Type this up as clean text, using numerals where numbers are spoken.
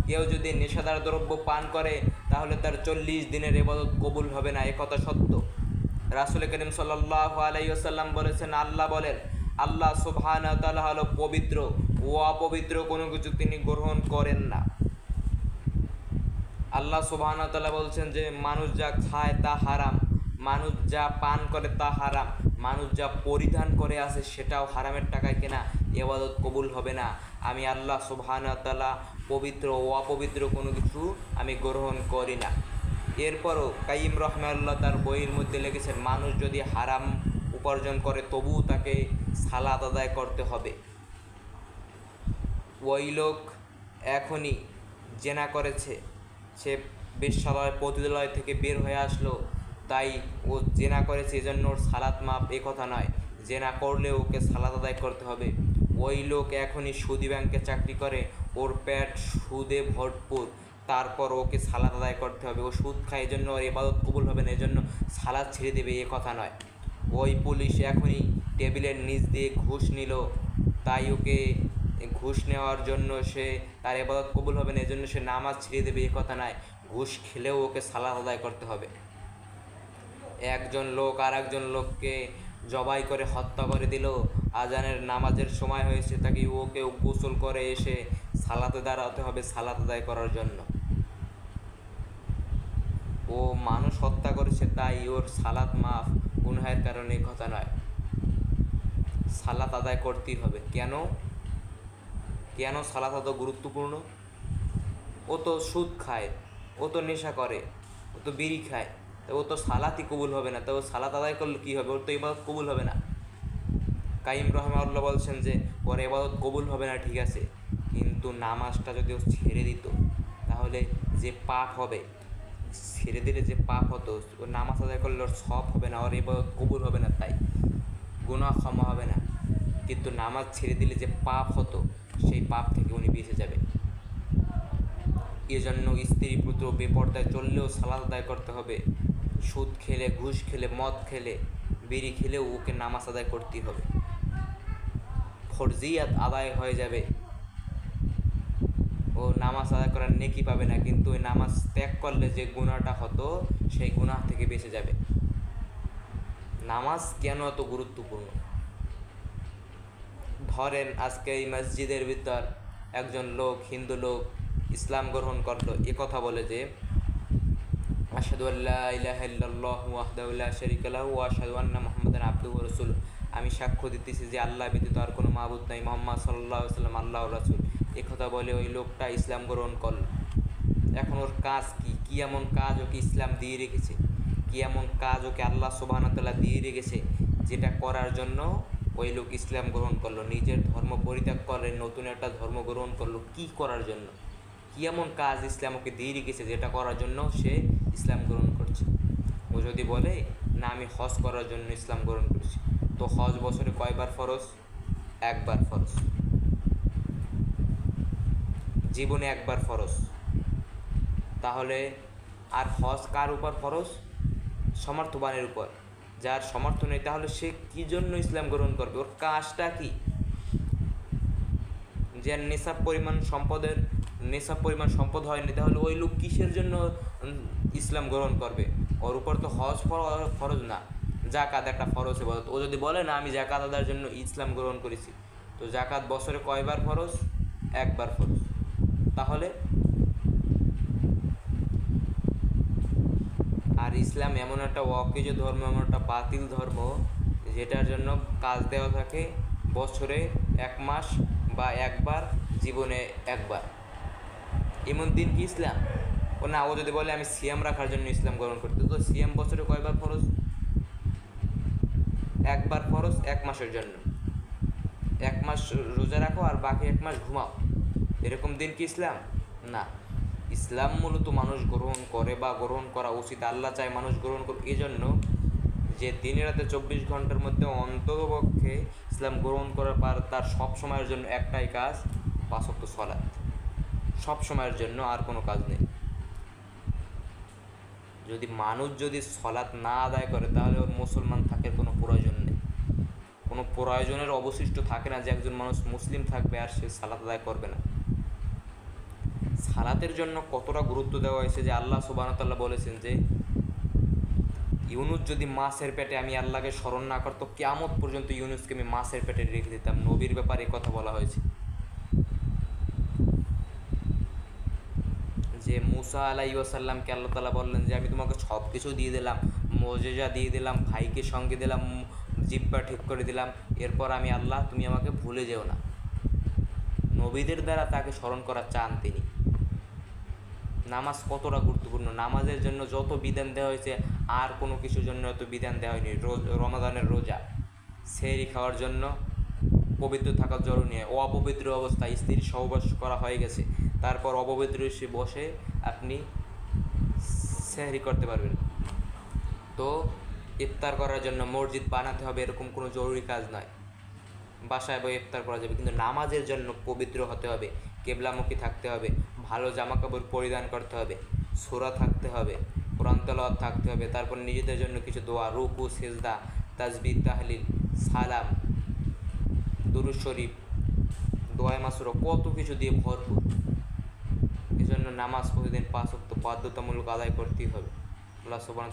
কেউ যদি নেশাদার দ্রব্য পান করে তাহলে তার 40 দিনের ইবাদত কবুল হবে না, একথা সত্য। রাসূল করিম সাল্লাল্লাহু আলাইহি ওয়াসাল্লাম বলেছেন, আল্লাহ বলেন, আল্লাহ সুবহানাহু ওয়া তাআলা হলো পবিত্র, ও অপবিত্র কোনো কিছু তিনি গ্রহণ করেন না। আল্লাহ সুবহানাহু ওয়া তাআলা বলছেন যে মানুষ যা খায় তা হারাম, মানুষ যা পান করে তা হারাম, মানুষ যা পরিধান করে আসে সেটাও হারামের টাকায় কেনা, ইবাদত কবুল হবে না। আমি আল্লাহ সুবহানাহু ওয়া তাআলা পবিত্র ও অপবিত্র কোনো কিছু আমি গ্রহণ করি না। এরপরও কাইয়িম রাহিমাহুল্লাহ তার বইয়ের মধ্যে লিখেছেন, মানুষ যদি হারাম উপার্জন করে তবুও তাকে সালাত আদায় করতে হবে। ওই লোক এখনই জেনা করেছে, সে বেশ্যালয় পতিতালয় থেকে বের হয়ে আসলো, তাই ও জেনা করেছে এজন্য ওর সালাত মাপ, এ কথা নয়। জেনা করলে ওকে সালাত আদায় করতে হবে। ওই লোক এখনই সুদি ব্যাংকে চাকরি করে, ওর পেট সুদে ভরপুর, তারপর ওকে সালাত আদায় করতে হবে। ও সুদ খায় এজন্য ওর ইবাদত কবুল হবে না, এজন্য সালাত ছেড়ে দেবে, এ কথা নয়। ওই পুলিশ এখনই টেবিলের নিচ দিয়ে ঘুষ নিল, তাই ওকে ঘুষ নেওয়ার জন্য সে তার ইবাদত কবুল হবে না, এজন্য সে নামাজ ছেড়ে দেবে, এ কথা নয়। ঘুষ খেলেও ওকে সালাত আদায় করতে হবে। একজন লোক আর একজন লোককে জবাই করে হত্যা করে দিল, আজানের নামাজের সময় হয়েছে, তাকে ওকে গোসল করে এসে সালাতে দাঁড়াতে হবে সালাত আদায় করার জন্য। ও মানুষ হত্যা করেছে তাই ওর সালাত মাফ, গুনহের কারণে, এই কথা নয়। সালাত আদায় করতেই হবে। কেন কেন সালাত এত গুরুত্বপূর্ণ? ও তো সুদ খায়, ও তো নেশা করে, ও তো বিড়ি খায়, তো ও তো সালাতই কবুল হবে না। তো ও সালাত আদায় করলে কী হবে? ওর তো ইবাদত কবুল হবে না। কাইয়িম রাহিমাহুল্লাহ বলছেন যে ওর ইবাদত কবুল হবে না, ঠিক আছে, কিন্তু নামাজটা যদি ও ছেড়ে দিত তাহলে যে পাপ হবে, ছেড়ে দিলে যে পাপ হতো, ও নামাজ আদায় করলে ওর সব হবে না, ওর ইবাদত কবুল হবে না, তাই গুনাহ ক্ষমা হবে না। কিন্তু নামাজ ছেড়ে দিলে যে পাপ হতো সেই পাপ থেকে উনি বেঁচে যাবে। এজন্য স্ত্রী পুত্র বেপর্দায় চললেও সালাত আদায় করতে হবে। সুদ খেলে, ঘুষ খেলে, মদ খেলে, বিড়ি খেলেও ওকে নামাজ আদায় করতেই হবে। ফরজিয়াত আদায় হয়ে যাবে, ও নামাজ আদায় করার নেকি পাবে না, কিন্তু ওই নামাজ ত্যাগ করলে যে গুনাহটা হতো সেই গুনাহ থেকে বেঁচে যাবে। নামাজ কেন এত গুরুত্বপূর্ণ? ধরেন আজকে এই মসজিদের ভিতর একজন লোক, হিন্দু লোক ইসলাম গ্রহণ করলো, এ কথা বলে যে আশহাদু আল্লা ইলাহা ইল্লাল্লাহু ওয়াহদাহু লা শারীকা লাহু ওয়া আশহাদু আন্না মুহাম্মাদান আবদুহু ওয়া রাসূলুহু, আমি সাক্ষ্য দিতেছি যে আল্লাহ ব্যতীত আর কোনো মাবুদ নাই, মুহাম্মদ সাল্লাল্লাহু আলাইহি ওয়াসাল্লাম আল্লাহর রাসূল। এ কথা বলে ওই লোকটা ইসলাম গ্রহণ করল। এখন ওর কাজ কি? কি এমন কাজ ওকে ইসলাম দিয়ে রেখেছে? কি এমন কাজ ওকে আল্লাহ সুবহানাহু ওয়া তাআলা দিয়ে রেখেছে যেটা করার জন্য ওই লোক ইসলাম গ্রহণ করলো? নিজের ধর্ম পরিত্যাগ করে নতুন একটা ধর্ম গ্রহণ করলো, কি করার জন্য? কি এমন কাজ ইসলাম ওকে দিয়ে রেখেছে যেটা করার জন্য সে ইসলাম গ্রহণ করছে? ও যদি বলে না আমি হজ করার জন্য ইসলাম গ্রহণ করছি, তো হজ বছরে কয়বার ফরজ? একবার ফরজ, জীবনে একবার ফরজ। তাহলে আর হজ কার উপর ফরজ? সমর্থবানের উপর। যার সমর্থ নেই তাহলে সে কী জন্য ইসলাম গ্রহণ করবে? ওর কাজটা কি? যে নেশাব পরিমাণ সম্পদ হয়নি তাহলে ওই লোক কিসের জন্য ইসলাম গ্রহণ করবে? ওর উপর তো হজ ফরজ না, জাকাত একটা ফরজ ইবাদত। ও যদি বলে না আমি জাকাত আদায়ের জন্য ইসলাম গ্রহণ করেছি, তো জাকাত বছরে কয়বার ফরজ? একবার ফরজ। তাহলে আর ইসলাম এমন একটা অকেজ ধর্ম, এমন একটা বাতিল ধর্ম যেটার জন্য কাজ দেওয়া থাকে বছরে 1 মাস বা একবার, জীবনে একবার। এমন দিন কি ইসলাম? ও না, ও যদি বলে আমি সিয়াম রাখার জন্য ইসলাম গ্রহণ করতে, তো সিয়াম বছরে কয়বার ফরজ? একবার ফরজ 1 মাসের জন্য। 1 মাস রোজা রাখো আর বাকি 1 মাস ঘুমাও, এরকম দিন কি ইসলাম? না। ইসলাম মূলত মানুষ গ্রহণ করে বা গ্রহণ করা উচিত, আল্লাহ চায় মানুষ গ্রহণ করুক, এই জন্য যে দিনে রাতে 24 ঘন্টার মধ্যে অন্ততপক্ষে ইসলাম গ্রহণ করার পর তার সব সময়ের জন্য একটাই কাজ, 5 ওয়াক্ত সালাত, সব সময়ের জন্য, আর কোনো কাজ নেই। মানুষ যদি সালাত না আদায় করে তাহলে ওর মুসলমান থাকার কোনো প্রয়োজন নেই, কোনো প্রয়োজনের অবশিষ্ট থাকে না যে একজন মানুষ মুসলিম থাকবে আর সে সালাত আদায় করবে না। সালাত সালাতের জন্য কতটা গুরুত্ব দেওয়া হয়েছে যে আল্লাহ সুবহানাহু ওয়া তাআলা বলেছেন যে ইউনুস যদি মাছের পেটে আমি আল্লাহকে স্মরণ না করতো, কিয়ামত পর্যন্ত ইউনুসকে আমি মাছের পেটে রেখে দিতাম। নবীর ব্যাপারে কথা বলা হয়েছে যে মুসা আলাইহিস সালামকে আল্লাহ তাআলা বললেন যে আমি তোমাকে সব কিছু দিয়ে দিলাম, মুজিজা দিয়ে দিলাম, ভাইকে সঙ্গে দিলাম, জিহ্বা ঠিক করে দিলাম, এরপর আমি আল্লাহ তুমি আমাকে ভুলে যেও না। নবীদের দ্বারা তাকে স্মরণ করা চান তিনি। নামাজ কতটা গুরুত্বপূর্ণ, নামাজের জন্য যত বিধান দেওয়া হয়েছে আর কোনো কিছুর জন্য এত বিধান দেওয়া হয়নি। রমাদানের রোজা, সেহরি খাওয়ার জন্য পবিত্র থাকা জরুরি। অপবিত্র অবস্থায় স্ত্রীর সহবাস করা হয়ে গেছে, তারপর অপবিত্র এসে বসে আপনি সেহরি করতে পারবেন। তো ইফতার করার জন্য মসজিদ বানাতে হবে এরকম কোনো জরুরি কাজ নয়, বাসায় বই ইফতার করা যাবে। কিন্তু নামাজের জন্য পবিত্র হতে হবে, কেবলামুখী থাকতে হবে, ভালো জামাকাপড় পরিধান করতে হবে, সূরা থাকতে হবে, কোরআন তেলাওয়াত থাকতে হবে, তারপর নিজেদের জন্য কিছু দোয়া, রুকু, সিজদা, তাসবিহ, তাহলিল, সালাম, দুরূদ শরীফ, দোয়া মাসুরা, কত কিছু দিয়ে ভরপুর। এজন্য নামাজ প্রতিদিন 5 ওয়াক্ত বাধ্যতামূলক আদায় করতেই হবে। আল্লাহ সুবহানাহু